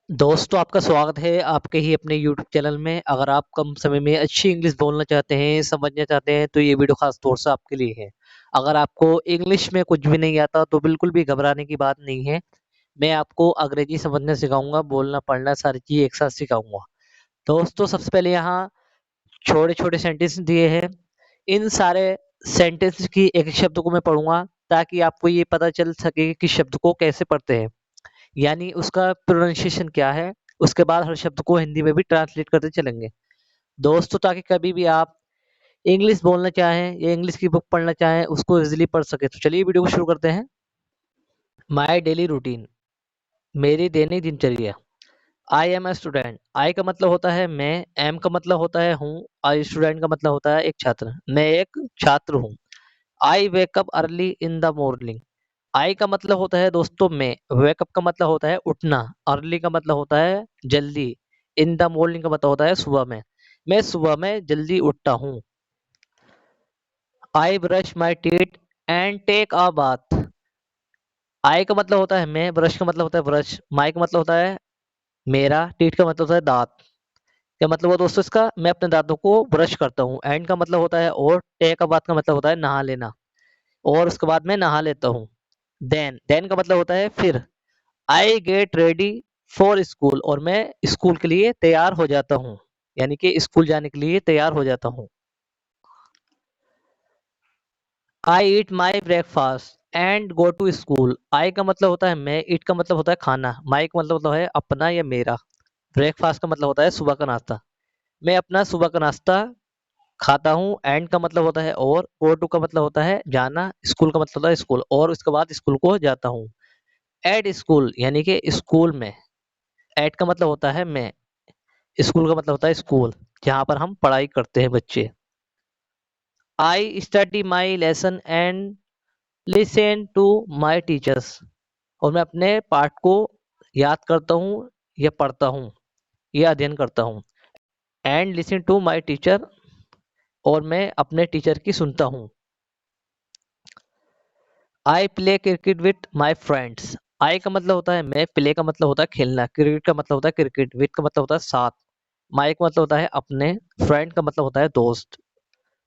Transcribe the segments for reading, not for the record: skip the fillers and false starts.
दोस्तों, आपका स्वागत है आपके ही अपने YouTube चैनल में। अगर आप कम समय में अच्छी इंग्लिश बोलना चाहते हैं, समझना चाहते हैं, तो ये वीडियो खास तौर से आपके लिए है। अगर आपको इंग्लिश में कुछ भी नहीं आता तो बिल्कुल भी घबराने की बात नहीं है। मैं आपको अंग्रेजी समझना सिखाऊंगा, बोलना पढ़ना सारी चीज़ एक साथ सिखाऊंगा। दोस्तों, सबसे पहले यहाँ छोटे-छोटे सेंटेंस दिए हैं। इन सारे सेंटेंस की एक-एक शब्द को मैं पढ़ूँगा ताकि आपको ये पता चल सके कि शब्द को कैसे पढ़ते हैं। यानी उसका प्रोनाउंसिएशन क्या है। उसके बाद हर शब्द को हिंदी में भी ट्रांसलेट करते चलेंगे दोस्तों, ताकि कभी भी आप इंग्लिश बोलना चाहें या इंग्लिश की बुक पढ़ना चाहें, उसको इजीली पढ़ सके। तो चलिए वीडियो को शुरू करते हैं। माय डेली रूटीन, मेरी दैनिक दिनचर्या। आई एम ए स्टूडेंट, आई का मतलब होता है मैं, एम का मतलब होता है हूँ, आई स्टूडेंट का मतलब होता है एक छात्र। मैं एक छात्र हूँ। I wake up early in the morning, I का मतलब होता है दोस्तों मैं, वेकअप का मतलब होता है उठना, अर्ली का मतलब होता है जल्दी, इन द मॉर्निंग का मतलब होता है सुबह में। मैं सुबह में जल्दी उठता हूँ। I brush my teeth and take a bath, I का मतलब होता है मैं, ब्रश का मतलब होता है ब्रश, माई का मतलब होता है मेरा, टीथ का मतलब होता है दांत। क्या मतलब हुआ दोस्तों इसका? मैं अपने दांतों को ब्रश करता हूँ। एंड का मतलब होता है और, टेक अ बाथ का मतलब होता है नहा लेना, और उसके बाद मैं नहा लेता हूँ। देन का मतलब होता है फिर। I get ready for school, और मैं स्कूल के लिए तैयार हो जाता हूँ, यानी कि स्कूल जाने के लिए तैयार हो जाता हूँ। I eat my breakfast and go to school, I का मतलब होता है मैं, ईट का मतलब होता है खाना, माई का मतलब होता है अपना या मेरा, ब्रेकफास्ट का मतलब होता है सुबह का नाश्ता। मैं अपना सुबह का नाश्ता खाता हूँ। एंड का मतलब होता है और, गो टू का मतलब होता है जाना, स्कूल का मतलब होता है स्कूल, और उसके बाद स्कूल को जाता हूँ। एट स्कूल, यानी कि स्कूल में। एट का मतलब होता है मैं, स्कूल का मतलब होता है स्कूल, जहाँ पर हम पढ़ाई करते हैं बच्चे। I study my lesson and listen to my teachers, और मैं अपने पाठ को याद करता हूँ या पढ़ता हूँ या अध्ययन करता हूँ। And listen to my teacher, और मैं अपने टीचर की सुनता हूँ। I play cricket with my friends, I का मतलब होता है मैं, प्ले का मतलब होता है खेलना, क्रिकेट का मतलब होता है क्रिकेट, विथ का मतलब होता है साथ, माई का मतलब होता है अपने, फ्रेंड का मतलब होता है दोस्त।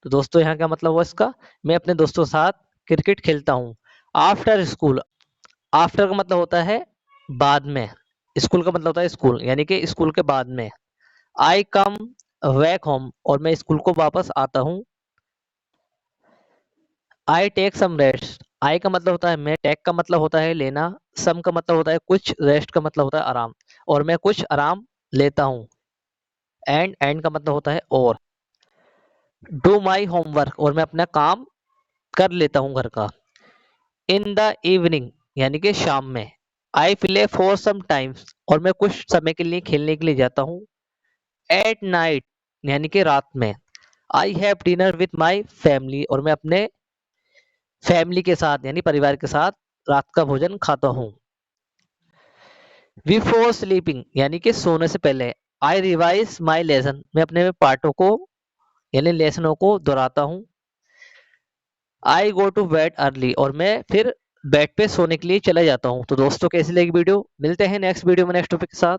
तो दोस्तों यहाँ क्या मतलब हुआ इसका? मैं अपने दोस्तों के साथ क्रिकेट खेलता हूँ। आफ्टर स्कूल, आफ्टर का मतलब होता है बाद में, स्कूल का मतलब होता है स्कूल, यानी कि स्कूल के बाद में। आई कम बैक होम, और मैं स्कूल को वापस आता हूँ। आई टेक सम रेस्ट, आई का मतलब होता है मैं, टेक का मतलब होता है लेना, सम का मतलब होता है कुछ, रेस्ट का मतलब होता है आराम, और मैं कुछ आराम लेता हूँ। एंड का मतलब होता है और। डू माई होमवर्क, और मैं अपना काम कर लेता हूँ घर का। इन द इवनिंग, यानी कि शाम में। I play for some times, और मैं कुछ समय के लिए खेलने के लिए जाता हूँ। एट नाइट, यानी कि रात में। I have dinner with my family, और मैं अपने फैमिली के साथ यानी परिवार के साथ रात का भोजन खाता हूँ। बिफोर स्लीपिंग, यानी कि सोने से पहले। आई रिवाइज माई लेसन, मैं अपने पाठों को यानी लेसनों को दोहराता हूँ। आई गो टू बेड अर्ली, और मैं फिर बेड पे सोने के लिए चला जाता हूँ। तो दोस्तों कैसी लगी वीडियो? मिलते हैं नेक्स्ट वीडियो में नेक्स्ट टॉपिक के साथ।